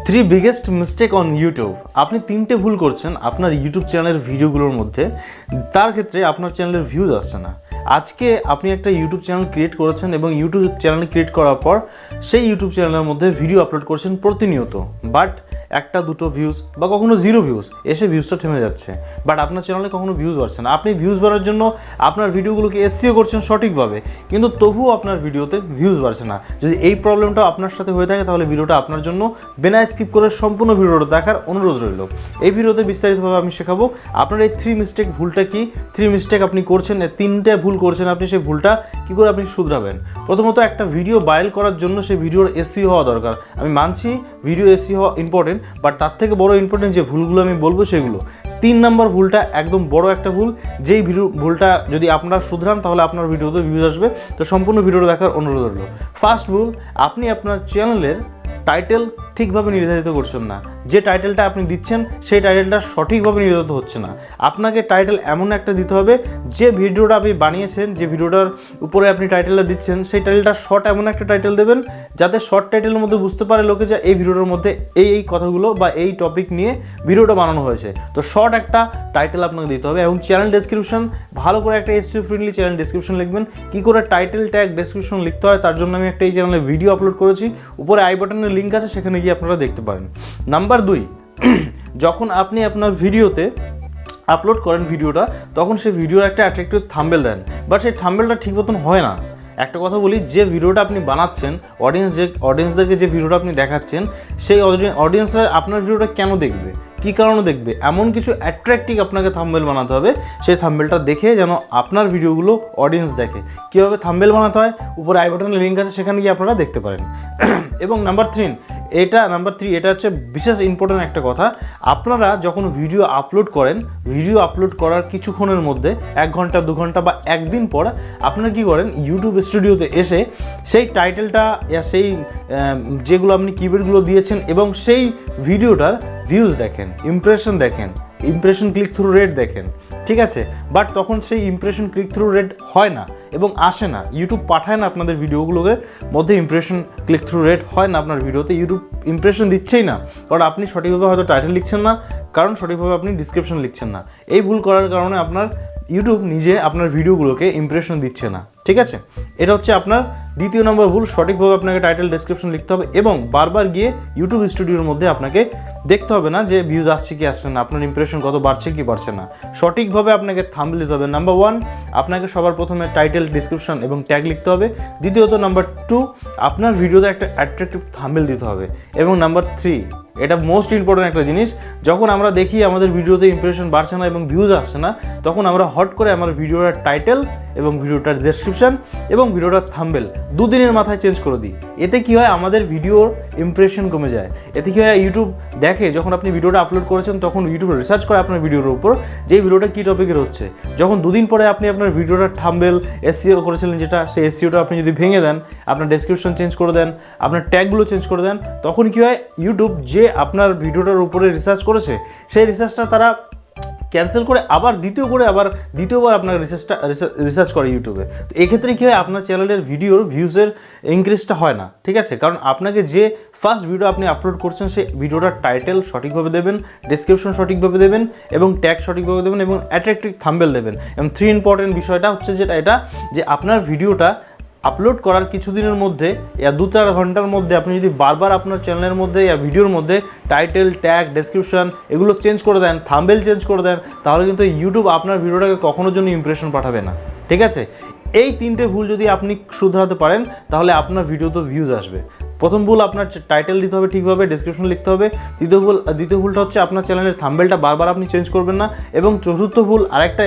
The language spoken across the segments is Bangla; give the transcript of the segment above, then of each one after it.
3 বিগেস্ট মিস্টেক অন ইউটিউব। আপনি 3টে ভুল করছেন আপনার ইউটিউব চ্যানেলের ভিডিওগুলোর মধ্যে, তার ক্ষেত্রে আপনার চ্যানেলের ভিউজ আসছে না। আজকে আপনি একটা ইউটিউব চ্যানেল ক্রিয়েট করেছেন এবং ইউটিউব চ্যানেল ক্রিয়েট করার পর সেই ইউটিউব চ্যানেলের মধ্যে ভিডিও আপলোড করছেন প্রতিনিয়ত, বাট একটা দুটো ভিউজ বা কখনো 0 ভিউজ এসে ভিউজটা থেমে যাচ্ছে, বাট আপনার চ্যানেলে কখনো ভিউজ বাড়ছে না। আপনি ভিউজ বাড়ার জন্য আপনার ভিডিওগুলোকে এসইও করছেন সঠিকভাবে, কিন্তু তবুও আপনার ভিডিওতে ভিউজ বাড়ছে না। যদি এই প্রবলেমটা আপনার সাথে হয়ে থাকে তাহলে ভিডিওটা আপনার জন্য বিনা স্কিপ করে সম্পূর্ণ ভিডিওটা দেখার অনুরোধ রইল। এই ভিডিওতে বিস্তারিতভাবে আমি শেখাবো আপনার এই 3 মিস্টেক ভুলটা কি, 3 মিস্টেক আপনি করছেন, 3টে ভুল করছেন আপনি, সেই ভুলটা কী করে আপনি শুধরাবেন। প্রথমত, একটা ভিডিও ভাইরাল করার জন্য সেই ভিডিওর এসইও হওয়া দরকার। আমি মানছি ভিডিও এসইও হওয়া ইম্পর্টেন্ট, বাট তার থেকে বড় ইম্পর্টেন্ট যে ভুলগুলো আমি বলবো সেগুলো। 3 নম্বর ভুলটা একদম বড় একটা ভুল, যেই ভুলটা যদি আপনারা শুধরান তাহলে আপনার ভিডিওতে ভিউজ আসবে। তো সম্পূর্ণ ভিডিওটা দেখার অনুরোধ রইল। ফার্স্ট ভুল, আপনি আপনার চ্যানেলের টাইটেল ঠিকভাবে নির্ধারিত করছেন না। যে টাইটেলটা আপনি দিচ্ছেন সেই টাইটেলটা সঠিকভাবে নির্ধারিত হচ্ছে না। আপনাকে টাইটেল এমন একটা দিতে হবে, যে ভিডিওটা আপনি বানিয়েছেন, যে ভিডিওটার উপরে আপনি টাইটেলটা দিচ্ছেন সেই টাইটেলটা শর্ট এমন একটা টাইটেল দেবেন যাতে শর্ট টাইটেলের মধ্যে বুঝতে পারে লোকে যে এই ভিডিওটার মধ্যে এই কথাগুলো বা এই টপিক নিয়ে ভিডিওটা বানানো হয়েছে। তো শর্ট একটা টাইটেল আপনাকে দিতে হবে এবং চ্যানেল ডেসক্রিপশন ভালো করে একটা এসইও ফ্রেন্ডলি চ্যানেল ডেসক্রিপশন লিখবেন। কী করে টাইটেল ট্যাগ ডেসক্রিপশন লিখতে হয় তার জন্য আমি একটা এই চ্যানেলে ভিডিও আপলোড করেছি, উপরে আই বাটনের লিঙ্ক আছে, সেখানে গিয়ে আপনারা দেখতে পারেন। নাম্বার 2, যখন আপনি আপনার ভিডিওতে আপলোড করেন ভিডিওটা, তখন সেই ভিডিওর একটা অ্যাট্রাক্টিভ থাম্বনেল দেন, বাট সেই থাম্বনেলটা ঠিক মতন হয় না। একটা কথা বলি, যে ভিডিওটা আপনি বানাচ্ছেন, অডিয়েন্সদেরকে যে ভিডিওটা আপনি দেখাচ্ছেন, সেই অডিয়েন্সরা আপনার ভিডিওটা কেন দেখবে, কী কারণে দেখবে, এমন কিছু অ্যাট্রাক্টিভ আপনাকে থাম্বনেল বানাতে হবে, সেই থাম্বনেলটা দেখে যেন আপনার ভিডিওগুলো অডিয়েন্স দেখে। কীভাবে থাম্বনেল বানাতে হয় উপরে আই বাটনের লিঙ্ক আছে, সেখানে গিয়ে আপনারা দেখতে পারেন। এবং নাম্বার 3, এটা হচ্ছে বিশেষ ইম্পর্টেন্ট একটা কথা। আপনারা যখন ভিডিও আপলোড করেন, ভিডিও আপলোড করার কিছুক্ষণের মধ্যে 1 ঘন্টা 2 ঘন্টা বা একদিন পর আপনারা কী করেন, ইউটিউব স্টুডিওতে এসে সেই টাইটেলটা সেই যেগুলো আপনি কিওয়ার্ডগুলো দিয়েছেন এবং সেই ভিডিওটার ভিউজ দেখেন, ইমপ্রেশন ক্লিক থ্রু রেট দেখেন, ঠিক আছে। বাট তখন সেই ইমপ্রেশন ক্লিক থ্রু রেট হয় না এবং আসে না, ইউটিউব পাঠায় না আপনাদের ভিডিওগুলোর মধ্যে ইমপ্রেশন ক্লিক থ্রু রেট হয় না আপনার ভিডিওতে, ইউটিউব ইমপ্রেশন দিচ্ছেই না, কারণ আপনি সঠিকভাবে হয়তো টাইটেল লিখছেন না, কারণ সঠিকভাবে আপনি ডিসক্রিপশন লিখছেন না। এই ভুল করার কারণে আপনার ইউটিউব নিজে আপনার ভিডিওগুলোকে ইমপ্রেশন দিচ্ছে না, ঠিক আছে। এটা হচ্ছে আপনার 2 নম্বর ভুল। সঠিকভাবে আপনাকে টাইটেল ডেসক্রিপশন লিখতে হবে এবং বারবার গিয়ে ইউটিউব স্টুডিওর মধ্যে আপনাকে দেখতে হবে না যে ভিউজ আসছে কি আসছে না, আপনার ইমপ্রেশন কত বাড়ছে কি বাড়ছে না। সঠিকভাবে আপনাকে থাম্বনেল দিতে হবে। নাম্বার 1, আপনাকে সবার প্রথমে টাইটেল ডেসক্রিপশন এবং ট্যাগ লিখতে হবে। দ্বিতীয়ত নাম্বার 2, আপনার ভিডিওতে একটা অ্যাট্রাক্টিভ থাম্বনেল দিতে হবে। এবং নাম্বার 3, এটা মোস্ট ইম্পর্টেন্ট একটা জিনিস, যখন আমরা দেখি আমাদের ভিডিওতে ইমপ্রেশন বাড়ছে না এবং ভিউজ আসছে না, তখন আমরা হট করে আমার ভিডিওটার টাইটেল এবং ভিডিওটার ডেসক্রিপশন এবং ভিডিওটার থাম্বনেল 2 দিনের মাথায় চেঞ্জ করে দিই। এতে কি হয়, আমাদের ভিডিওর ইমপ্রেশন কমে যায়। এতে কি হয়, ইউটিউব দেখে যখন আপনি ভিডিওটা আপলোড করেছেন তখন ইউটিউব রিসার্চ করে আপনার ভিডিওর উপর যে এই ভিডিওটা কী টপিকের হচ্ছে। যখন 2 দিন পরে আপনি আপনার ভিডিওটার থাম্বনেল এসইও করেছিলেন যেটা, সেই এসইওটা আপনি যদি ভেঙে দেন, আপনার ডেসক্রিপশন চেঞ্জ করে দেন, আপনার ট্যাগগুলো চেঞ্জ করে দেন, তখন কী হয়, ইউটিউব যে আপনার ভিডিওটার উপরে রিসার্চ করেছে সেই রিসার্চটা তারা ক্যান্সেল করে আবার দ্বিতীয়বার আপনার রিসার্চ করে ইউটিউবে। তো এক্ষেত্রে কী হয়, আপনার চ্যানেলের ভিডিওর ভিউজের ইনক্রিজটা হয় না, ঠিক আছে। কারণ আপনাকে যে ফার্স্ট ভিডিও আপনি আপলোড করছেন সেই ভিডিওটার টাইটেল সঠিকভাবে দেবেন, ডেসক্রিপশন সঠিকভাবে দেবেন এবং ট্যাগ সঠিকভাবে দেবেন এবং অ্যাট্রাক্টিভ থাম্বনেল দেবেন। এবং 3 ইম্পর্টেন্ট বিষয়টা হচ্ছে এটা যে আপনার ভিডিওটা আপলোড করার কিছুদিনের মধ্যে 2-4 ঘন্টার মধ্যে আপনি যদি বারবার আপনার চ্যানেলের মধ্যে ভিডিওর মধ্যে টাইটেল ট্যাগ ডেসক্রিপশন এগুলো চেঞ্জ করে দেন, থাম্বনেল চেঞ্জ করে দেন, তাহলে কিন্তু ইউটিউব আপনার ভিডিওটাকে কখনোর জন্য ইমপ্রেশন পাঠাবে না, ঠিক আছে। এই 3টে ভুল যদি আপনি শুধরাতে পারেন তাহলে আপনার ভিডিওতে ভিউজ আসবে। প্রথম ভুল, আপনার টাইটেল দিতে হবে ঠিকভাবে, ডেসক্রিপশন লিখতে হবে। দ্বিতীয় ভুলটা হচ্ছে আপনার চ্যানেলের থাম্বনেলটা বারবার আপনি চেঞ্জ করবেন না। এবং চতুর্থ ভুল, আরেকটা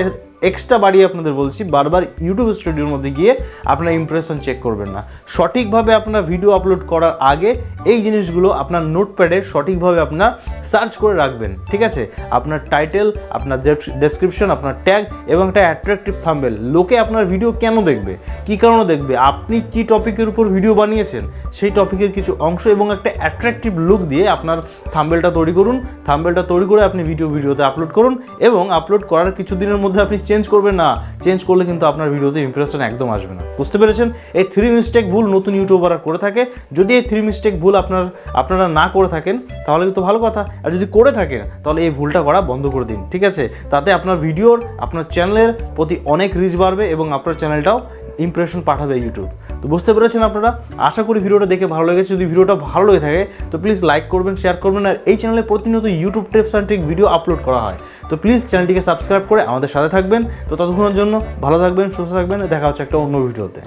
এক্সট্রা বাড়িয়ে আপনাদের বলছি, বারবার ইউটিউব স্টুডিওর মধ্যে গিয়ে আপনার ইমপ্রেশন চেক করবেন না। সঠিকভাবে আপনার ভিডিও আপলোড করার আগে এই জিনিসগুলো আপনার নোটপ্যাডে সঠিকভাবে আপনার সার্চ করে রাখবেন, ঠিক আছে। আপনার টাইটেল, আপনার ডেসক্রিপশন, আপনার ট্যাগ এবং একটা অ্যাট্রাক্টিভ থাম্বনেল। লোকে আপনার ভিডিও কেন দেখবে, কী কারণে দেখবে, আপনি কী টপিকের উপর ভিডিও বানিয়েছেন সেই টপিক গ্রাফিকের কিছু অংশ এবং একটা অ্যাট্রাকটিভ লুক দিয়ে আপনার থাম্বনেলটা তৈরি করুন। থাম্বনেলটা তৈরি করে আপনি ভিডিওতে আপলোড করুন এবং আপলোড করার কিছু দিনের মধ্যে আপনি চেঞ্জ করবেন না। চেঞ্জ করলে কিন্তু আপনার ভিডিওতে ইমপ্রেশন একদম আসবে না। বুঝতে পেরেছেন? এই 3 মিস্টেক ভুল নতুন ইউটিউবাররা করে থাকে। যদি এই 3 মিস্টেক ভুল আপনারা না করে থাকেন তাহলে কিন্তু ভালো কথা, আর যদি করে থাকেন তাহলে এই ভুলটা করা বন্ধ করে দিন, ঠিক আছে? তাতে আপনার ভিডিওর, আপনার চ্যানেলের প্রতি অনেক রিচ বাড়বে এবং আপনার চ্যানেলটাও ইমপ্রেশন পাঠাবে ইউটিউব। তো বুঝতে পেরেছেন আপনারা? আশা করি ভিডিওটা দেখে ভালো লেগেছে। যদি ভিডিওটা ভালো লেগে থাকে তো প্লিজ লাইক করবেন, শেয়ার করবেন। আর এই চ্যানেলে প্রতিনিয়ত YouTube tips and trick video upload করা হয়। তো প্লিজ চ্যানেলটিকে সাবস্ক্রাইব করে আমাদের সাথে থাকবেন। তো ততক্ষণের জন্য ভালো থাকবেন, সুস্থ থাকবেন। দেখা হচ্ছে একটা অন্য ভিডিওতে।